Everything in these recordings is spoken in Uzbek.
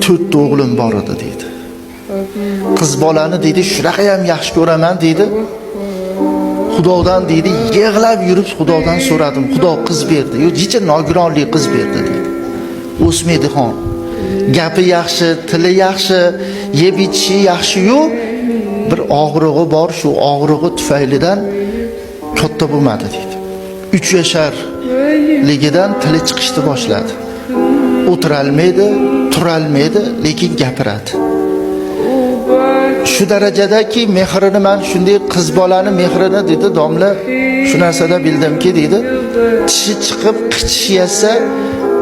4 o'g'lim bor edi deydi. Qiz bolani deydi, shunaqa ham yaxshi ko'raman deydi. Xudodan deydi, yig'lab yurib Xudodan so'radim. Xudo qiz berdi. Yo, jicha nogironlik qiz berdi deydi. O'smaydigan. Gapi yaxshi, tili yaxshi, yeb ichishi yaxshi-yu, bir og'rig'i bor, shu og'rig'i tufaylidan katta bo'lmadi deydi. 3 yasharligidan tili chiqishni boshladi. O'tirolmaydi, turolmaydi, lekin gapiradi. Shu darajadaki mehrini men shunday qiz bolani mehrini dedi domla, shu narsada bildimki dedi, tishi chiqib qichish yasa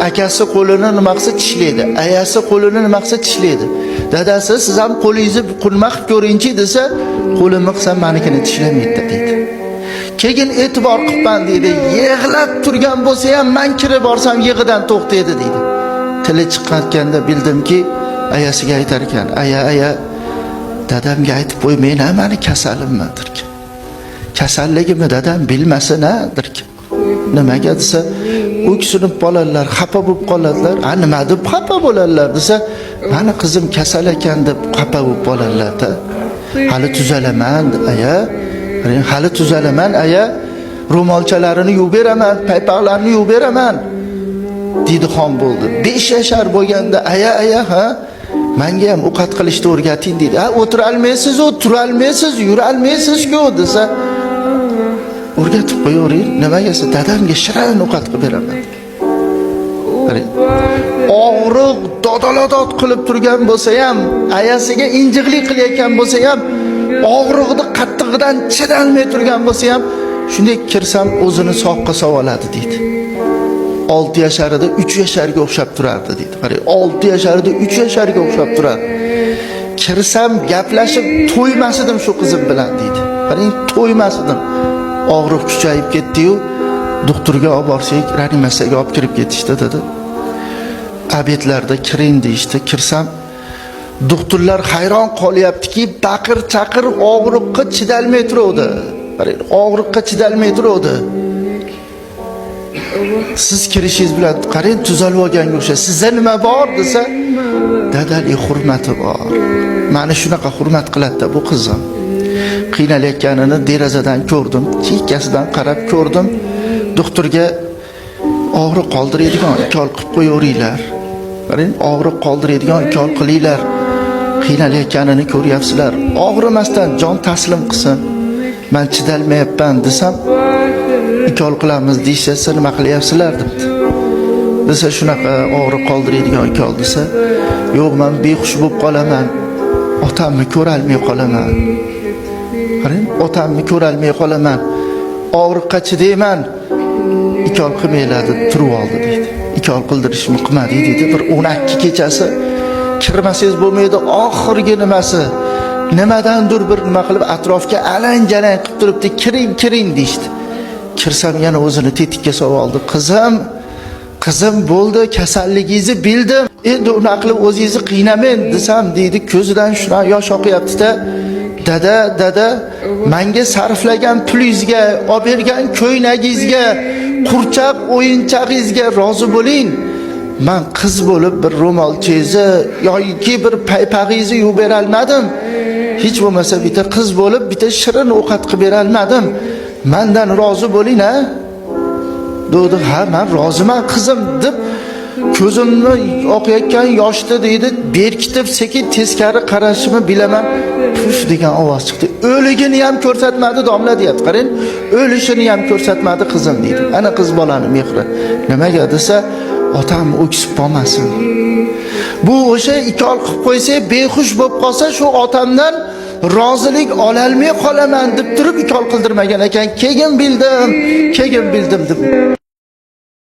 akasi qo'lini nima qilsa tishlaydi, ayasi qo'lini nima qilsa tishlaydi. Dadasi siz ham qo'lingizni qulma qilib ko'ringchi desa, qo'limni qilsam menikini tishlamaydi dedi. Keyin e'tibor qilman dedi, yig'lab turgan bo'lsa ham men kirib borsam yig'idan to'xtaydi dedi. Tili chiqqanda bildimki, ayasiga aytar ekan, aya dadamga aytib qo'ymayman, meni kasalimdir. Kasalligimni dadam bilmasin-dir. Nimaga desa, o'ksinib qoladilar, xafa bo'lib qoladilar. Nima deb xafa bo'ladilar desa, meni qizim kasal ekan deb xafa bo'lib qoladilar-da. Hali tuzalaman, aya. Hali tuzalaman, aya. Ro'molchalarini yuvib beraman, paypoqlarini yuvib beraman. Dedi xon bo'ldi. 5 yashar bo'lganda aya ha, menga ham ovqat qilishni o'rgating dedi. O'tira olmaysiz, tura olmaysiz, yura olmaysiz-ku desa, o'rgatib qo'yavering. Nimaga desa, dadamga shirin ovqat qilib beraman. Og'riq dodolodod qilib turgan bo'lsa ham, ayasiga injiqlik qilayotgan bo'lsa ham, og'riqni qattig'idan chidolmay turgan bo'lsa ham, shunday kirsam o'zini soqqa savoladi deydi. 6 yasharida 3 yasharga o'xshab turardi deydi. Qarang, 6 yasharida 3 yasharga o'xshab turardi. Kirsam gaplashib to'ymasdim shu qizim bilan deydi. Qarang, to'ymasdim. Og'riq kuchayib ketdi-yu, doktorga olib borsak, reanimatsiyaga olib kirib ketishdi dedi. Abetlarda kiring deyishdi. Kirsam, doktorlar hayron qolyaptiki, baqir-chaqir og'riqqa chidalmay turuvdi. Qarang, og'riqqa chidalmay turuvdi. Siz kirishingiz bilan qarang, tuzalib olganga o'xshaysiz. Sizda nima bor desa, dadalik hurmati bor. Meni shunaqa hurmat qiladi bu qizim. Qiynalayotganini derazadan ko'rdim, chekkasidan qarab ko'rdim. Doktorga og'riq qoldiradigan ukol qilib qo'yaveringlar. Qarang, og'riq qoldiradigan ukol qilinglar. Qiynalayotganini ko'ryapsizlar. Og'rimasdan jon taslim qilsin. Men chidalmayapman desam, ukol qilamiz deyshsa, nima qilyapsizlar debdi. Desa shunaqa og'riq qoldiradigan ukol desa, yo'q, men behush bo'lib qolaman. Otamni ko'rolmay qolaman. Qarang, otamni ko'rolmay qolaman. Og'riqqa chidayman. Ukol qilmaylar deb turib oldi deydi. Ukol qildirishni qilmadi deydi. Bir 12 kechasi kirmasangiz bo'lmaydi, oxirgi nimasi. Nimadandir bir nima qilib atrofga alang-jalang qilib turibdi, kiring deydi. Kirsam yana o'zini tetikka soldi. Qizim bo'ldi, kasalligingizni bildim. Endi uni qilib o'zingizni qiynamang desam deydi, ko'zidan shuna yosh oqyapti-da. Dada, menga sarflagan pulingizga, olib bergan ko'ynagingizga, qurchaq o'yinchag'ingizga rozi bo'ling. Men qiz bo'lib bir ro'molchangizni yoki bir paypog'ingizni yuvib bera olmadim. Hech bo'lmasa bitta qiz bo'lib, bitta shirin ovqat qilib bera olmadim. Mendan rozi bo'ling-a? Dedi, ha, men roziman qizim deb ko'zimni oqayotgan yoshda deydi, berkitib sekin teskari qarashimni bilaman. Puf degan ovoz chiqdi. O'ligini ham ko'rsatmadi domla deyapti. Qarang, o'lishini ham ko'rsatmadi qizim deydi. Ana qiz bolani mehri. Nimaga desa, otam o'ksib qolmasin. Bu o'sha ikol qilib qo'ysa, behush bo'lib qolsa, shu otamdan rozilik ololmay qolaman deb turib ikol qildirmagan ekan. Keyin bildim deb.